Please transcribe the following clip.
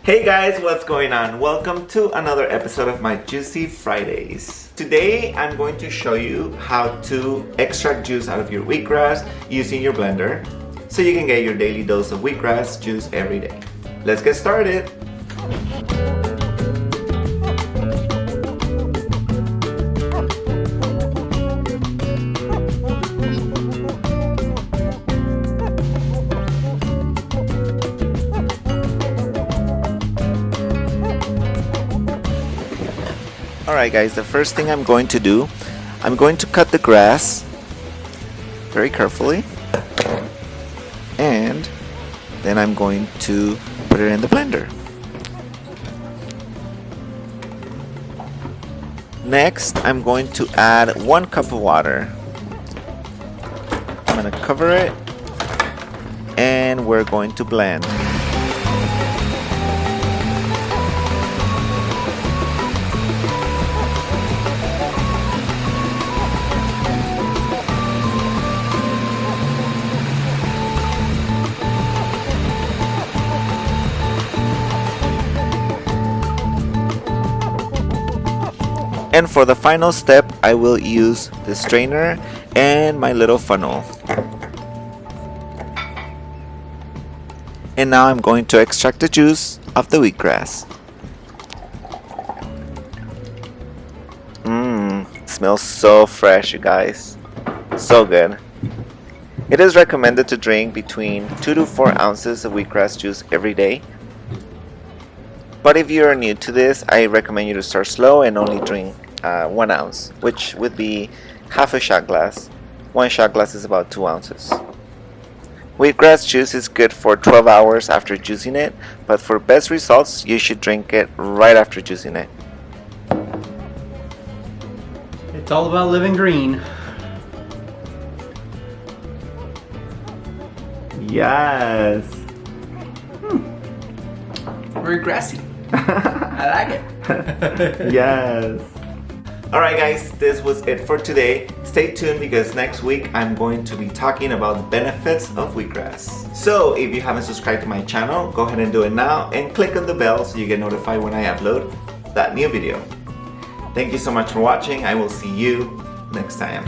Hey guys, what's going on? Welcome to another episode of my Juicy Fridays. Today I'm going to show you how to extract juice out of your wheatgrass using your blender so you can get your daily dose of wheatgrass juice every day. Let's get started! Alright guys, the first thing I'm going to do, I'm going to cut the grass very carefully, and then I'm going to put it in the blender. Next, I'm going to add 1 cup of water. I'm going to cover it, and we're going to blend. And for the final step, I will use the strainer and my little funnel. And now I'm going to extract the juice of the wheatgrass. Smells so fresh, you guys. So good. It is recommended to drink between 2 to 4 ounces of wheatgrass juice every day. But if you're new to this, I recommend you to start slow and only drink 1 ounce, which would be half a shot glass. 1 shot glass is about 2 ounces. Wheatgrass juice is good for 12 hours after juicing it, but for best results, you should drink it right after juicing it. It's all about living green. Yes! Very grassy. I like it. Yes! Alright guys, this was it for today. Stay tuned because next week I'm going to be talking about the benefits of wheatgrass. So if you haven't subscribed to my channel, go ahead and do it now and click on the bell so you get notified when I upload that new video. Thank you so much for watching. I will see you next time.